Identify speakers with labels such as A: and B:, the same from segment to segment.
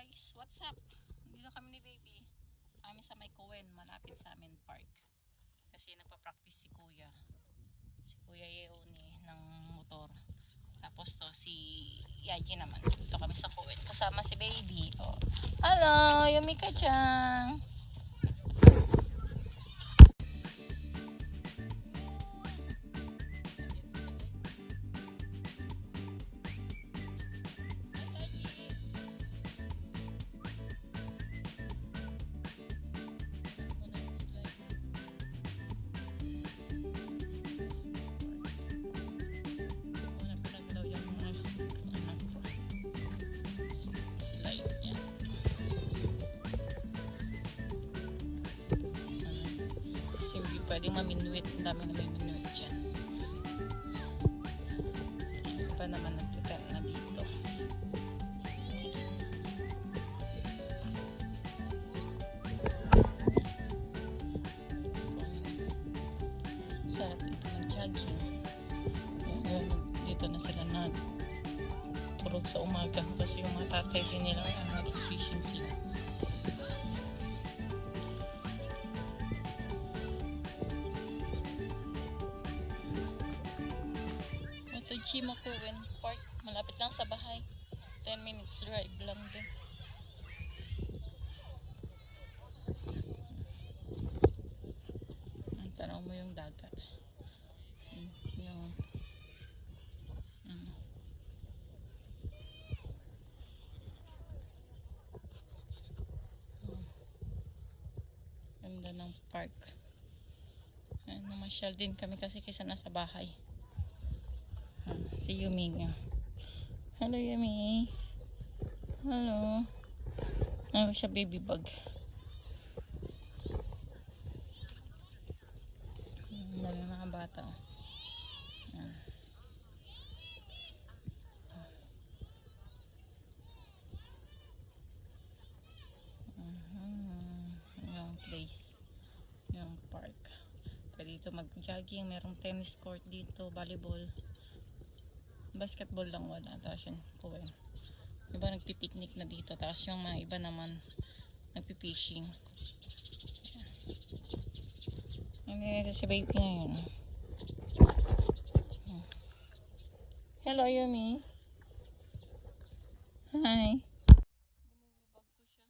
A: guys, what's up? Dito kami ni baby. Kami sa may Cowen, malapit sa amin park. Kasi nagpa-practice si Kuya. Si Kuya Yeoni ng motor. Tapos to si Yaji naman. Dito kami sa Cowen. Kasama si baby. Oh. Hello, Yumika-chan. Pwedeng maminuit. Ang dami na may minuit dyan. Ano pa naman nagtitan na dito. Sarap dito mag-jogging. Dito na sila tulog sa umaga kasi yung mga tatay din nila nag-fishing sila. Chima Cowen Park, malapit lang sa bahay. 10 minutes drive lang din. Tanaw mo yung dagat. Yung ganda ng park. Namasyal din kami kasi kaysa nasa bahay. Si Yumi nga. Hello Yumi. Hello. Ano siya, baby bug. Dami mga bata. Yung place. Yung park. Pwede dito mag-jogging. Merong tennis court dito. Volleyball. Basketball lang wala. Tapos yun, Cowen. Iba nagpipiknik na dito. Tapos yung mga iba naman nagpipishing. Hindi na si baby ngayon. Hello Yumi. Hi. Binibibag ko siya.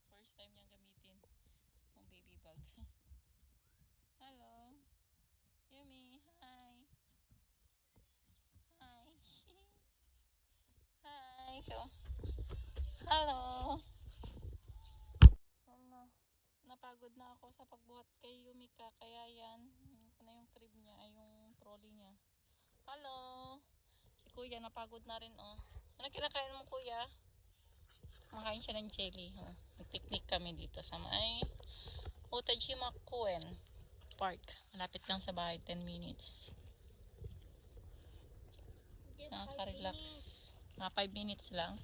A: First time niyang gamitin itong baby bag. Hello. Yumi, hi. Hi. Hi. Hello. Napagod na ako sa pagbuhat kay Yumika. Kaya yan. Ko na yung crib niya. Ay yung trolley niya. Hello. Si Kuya napagod na rin oh. Ano kinakain mo Kuya? Makain siya ng jelly. Oh. Nag-picnic kami dito sa may Chima Cowen Park. Malapit lang sa bahay, 10 minutes. Nakaka-relax. Mga 5 minutes lang.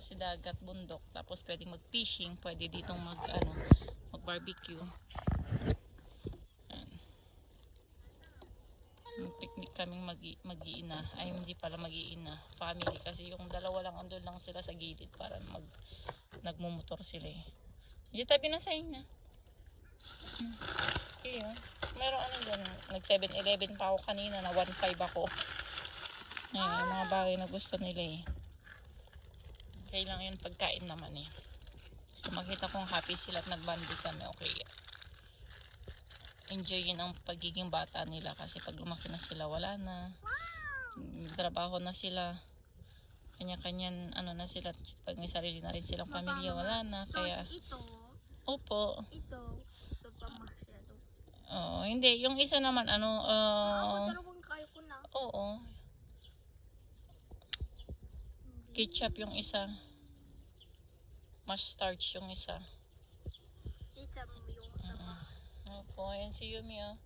A: Si dagat, bundok. Tapos pwedeng mag-fishing. Pwede ditong mag-barbecue. Mag-picnic kaming mag-iina. Ay, hindi pala mag-iina. Family. Kasi yung dalawa lang, andun lang sila sa gilid para nagmumotor sila eh. Hindi tabi na sa inyo. Okay, meron dyan. Nag 7-Eleven pa ako kanina na 1.5 ako. Yung mga bagay na gusto nila eh. Okay lang yun, pagkain naman eh. So makita kong happy sila at nagbandi kami, okay. Enjoy yun ang pagiging bata nila kasi pag lumaki na sila wala na. Trabaho na sila. Kanya-kanyan na sila. Pag may sarili na rin silang pamilya wala na. Kaya
B: ito.
A: Opo.
B: Ito. So pamasyado.
A: Oo, hindi. Yung isa naman
B: Ako dalawang kayo ko na.
A: Oo. Ketchup yung isa. Mustard yung isa.
B: Isa yung sama.
A: Opo, ayan si Yumi oh.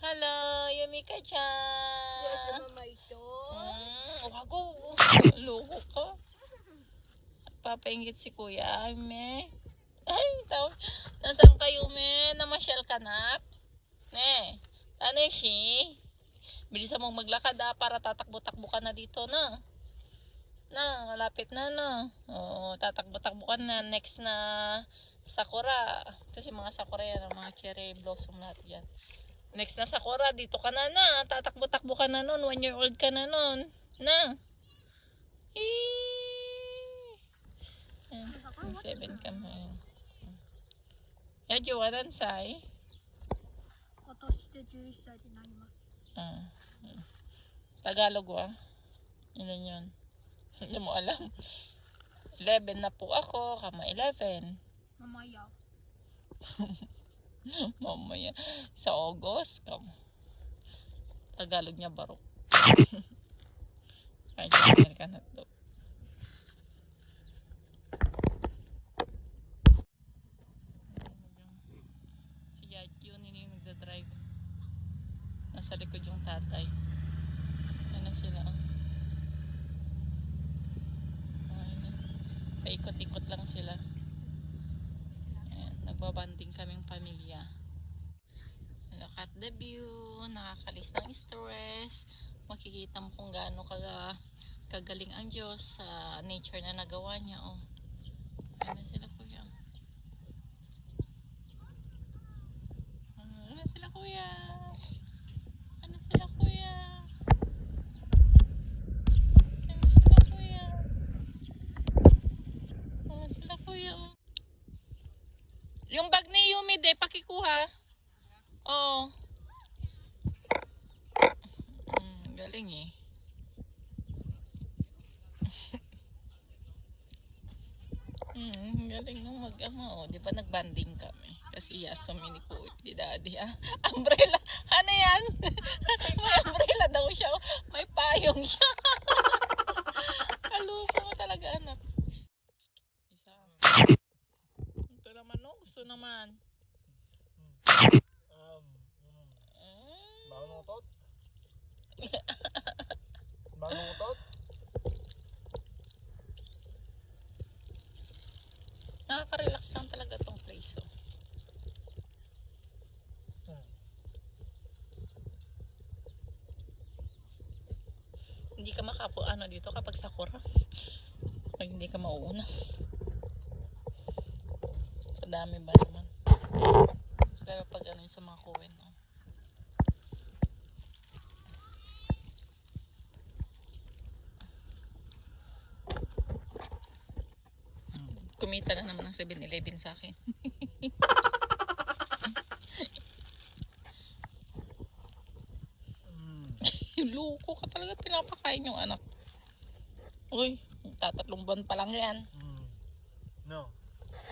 A: Hello, Yumika-chan.
B: Yes, mama ito.
A: Wago. Loko ka. Papaingit si Kuya. Ay, me. Ay, nasaan kayo, me? Namasyal ka na? Ne, ano si? Bilisan mong maglakad para tatakbo-takbo ka na dito na. Malapit na Oo, tatakbo-takbo ka na. Next na sakura. Kasi mga sakura yan, mga cherry blossom lahat yan. Next na sakura, dito ka na. Tatakbo-takbo ka na nun. 1 year old ka na nun. Ayan, 7 ka na. Yajo, wanansai?
B: 今年で11歳になります。
A: Tagalog Ilan yun? Hindi mo alam. 11 na po ako. Kama 11.
B: Mamaya.
A: Mamaya. Sa August. Tagalog niya barok. Kahit American hotdog. Si yun yung nagdadrive. Nasa likod yung tatay. Ano sila? Paikot-ikot lang sila. Ayan, nagbabanding kaming pamilya. Look at the view. Nakakalis ng stress. Makikita mo kung gaano kagaling ang Diyos sa nature na nagawa niya. Ayan na sila kuya. Ano sila kuya? Ano sila kuya? Yung bag ni Yumi pakikuha. Galing galing nung mag-ama di ba nagbanding kami? Kasi sumini ko di daddy umbrella. Ano yan? May umbrella daw siya. May payong siya. Kalupo mo talaga anak. Isa. Ito naman gusto naman.
C: Bagong utot? Bagong utot?
A: Nakaka-relax lang talaga tong place Hindi ka makapo dito kapag sakura. Pag hindi ka mauuna. Sa dami ba naman? Pero pag sa mga kuwen kumita na naman ng 7-Eleven sa akin. Yung loko ka talaga pinapakain yung anak. Uy, 3 buwan pa lang yan.
C: No.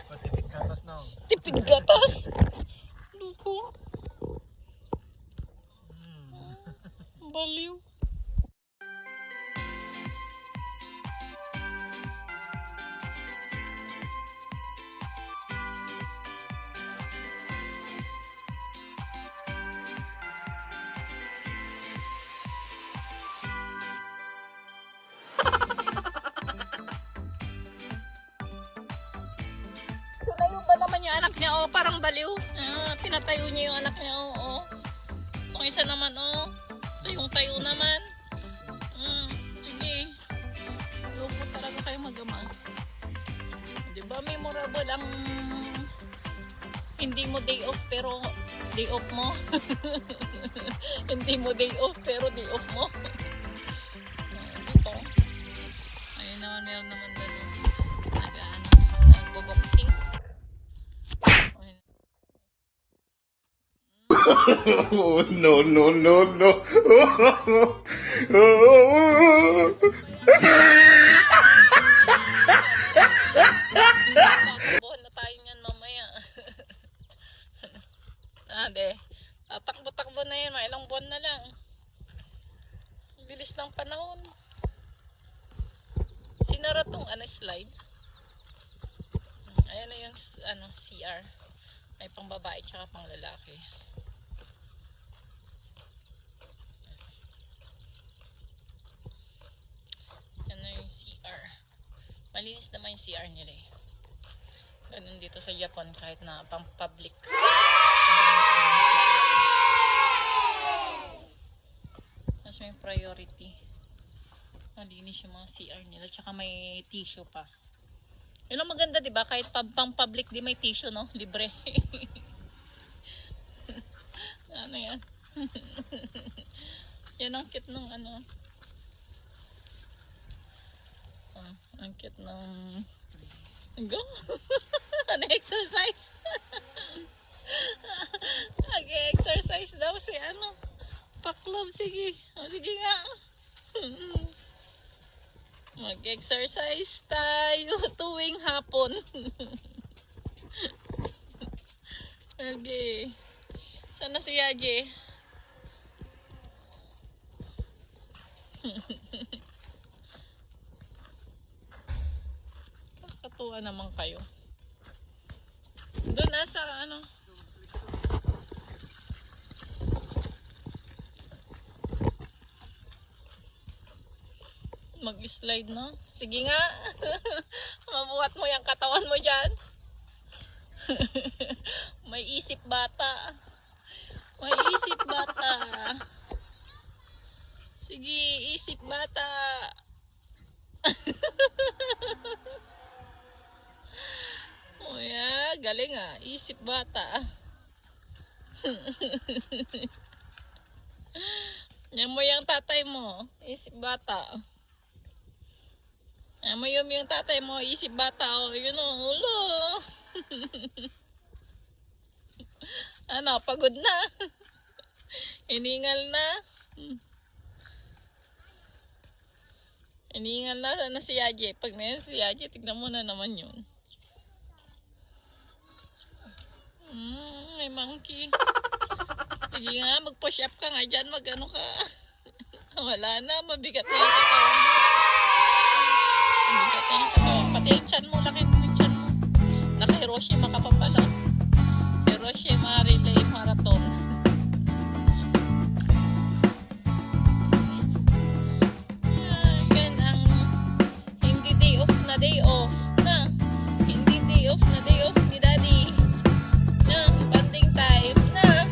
C: Matipid gatas na.
A: Tipid gatas? Loko. Baliw. Layo ba naman yung anak niya parang baliw. Pinatayo niya yung anak niya Yung isa naman tayong-tayo naman. Sige. Loko talaga kayo mag-ama. Diba memorable ang hindi mo day off pero day off mo. Hindi mo day off pero day off mo. Dito. Ayun naman, meron naman doon. Nag-boxing.
C: Oh, no, no, no, no.
A: Buwan na tayo niyan mamaya. Tatakbo-takbo na yan. Ilang buwan na lang. Bilis ng panahon. Sinara tong slide. Ayan na yung CR. May pang babae tsaka pang lalaki. Yan na yung CR. Malinis naman yung CR nila Ganun dito sa Japan kahit na pang public. yung priority. Malinis yung mga CR nila. Tsaka may tissue pa. Yun ang maganda, diba? Kahit pang public, di may tissue, no? Libre. Ano yan? Yan ang cute nung ano. Oh, ang cute nung... Go! Ano exercise? Nag-exercise daw si ano. Paklob, sige. O, sige nga. Mag-exercise tayo tuwing hapon. Okay. Sana si Yaje? Kakatuwa naman kayo. Doon nasa ano. Mag-slide, no? Sige nga. Mabuhat mo yung katawan mo dyan. May isip bata. May isip bata. Sige, isip bata. Oh yeah, galing ah. Isip bata. Yan mo yung tatay mo. Isip bata. Yan mo yung tatay mo. Isip bata. Oh, yun o. Ulo. Ano, pagod na. Iningal na. Iningal na. Ano si Yaje? Pag na yan si Yaje, tignan mo na naman yun. May monkey. Sige nga, mag-push up ka nga dyan. Mag-ano ka. Wala na. Mabigat na yung katawan mo. Mabigat na yung katawan. Pati yung chan mo. Laki yung chan mo. Naka-Hiroshima ka pa pala. Hiroshima Relay Marathon. Yan ang hindi day off na day off. Na. Hindi day off na day off ni Daddy. Na. Banding time. Na.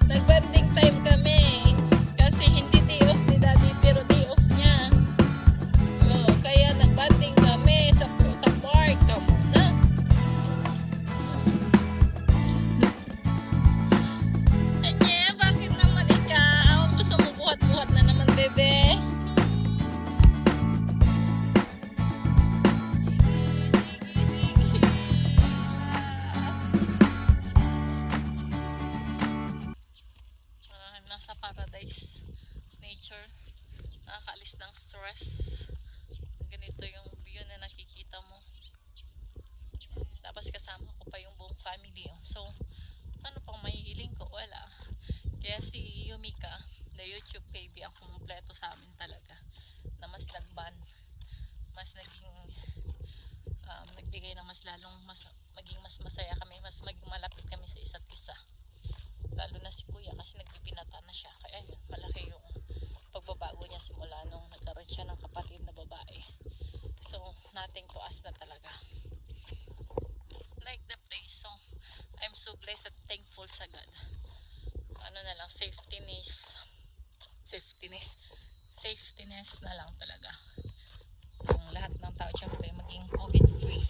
A: Nag-banding time kami. Kasi hindi day off ni Daddy pero day off niya. Kaya nag-banding kami sa park. Na. Anye, bakit naman ikaw? Gusto mo buhat-buhat na naman, bebe? Sige. Nasa paradise nature. Nakakaalis ng stress. Ganito yung view na nakikita mo. Tapos kasama ko pa yung buong family. So, ano pang mahihiling ko? Wala. Kaya si Yumika, the YouTube baby, ang kumpleto sa amin talaga. Na mas nagban. Mas naging nagbigay ng mas lalong maging mas masaya kami, mas maging malapit kami sa isa't isa. Lalo na si Kuya kasi nagbibinata na siya. Kaya yun, malaki yung pagbabago niya simula nung nagkaroon siya ng kapatid na babae. So, nothing to us na talaga. Like the place. So, I'm so blessed at thankful sa God. Ano na lang, safetyness na lang talaga. Ang lahat ng tao syempre maging COVID free.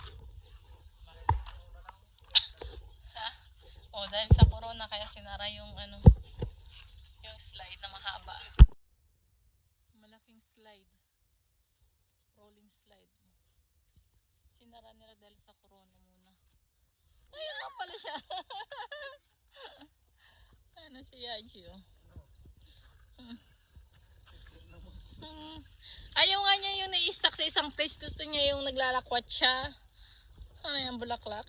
A: Ha? O dahil sa corona kaya sinara yung ano, yung slide na mahaba. Malaking slide. Rolling slide. Sinara nila dahil sa corona muna. Ayun nga pala siya. Ano si Yaji oh. Ayaw nga niya yung nai-stuck sa isang place. Gusto niya yung naglalakwat siya. Ano yung bulaklak?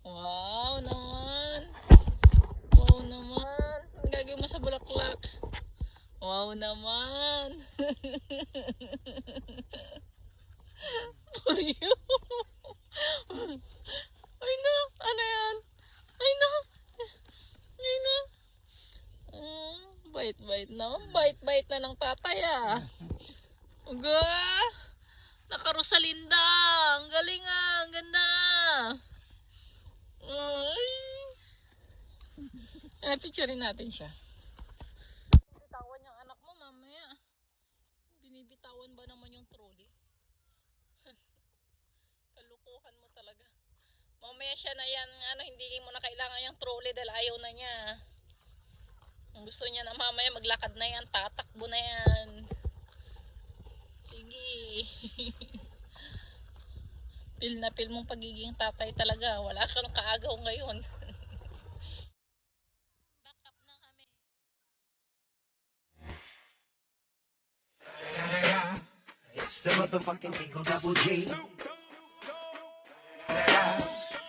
A: Wow naman. Wow naman. Ang gagawin mo sa bulaklak. Wow naman. Ay na. Ano yan? Ay na. Ay na. Bait-bait na. Bait-bait na ng tatay ah. Uga. Naka-Rosalinda. Ang galing ah. Ang ganda. Ay. Picturein natin siya. Bitawan yung anak mo. bibitawan ba naman yung trolley? Kalukuhan mo talaga. Mamaya siya na yan, hindi mo na kailangan yung trolley dahil ayaw na niya. Ang gusto niya na mamaya maglakad na yan, tatakbo na yan. Sige. Feel na feel mong pagiging tatay talaga. Wala kang kaagaw ngayon. Back up na kami.
D: It's the motherfucking Eagle Double G.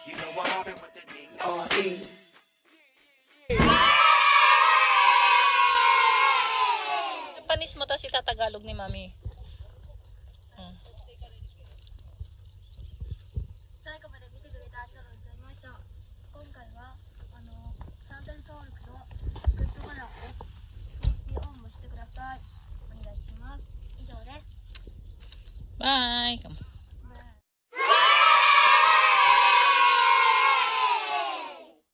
D: You know what happened with the D.R.E.
A: Panis mo ta si Tatagalog ni Mami.
B: 最後まで見てくれてありがとうございました。今回はチャンネル登録とグッドボタンをスイッチオンもしてください。お願いします。以上です。
A: Bye!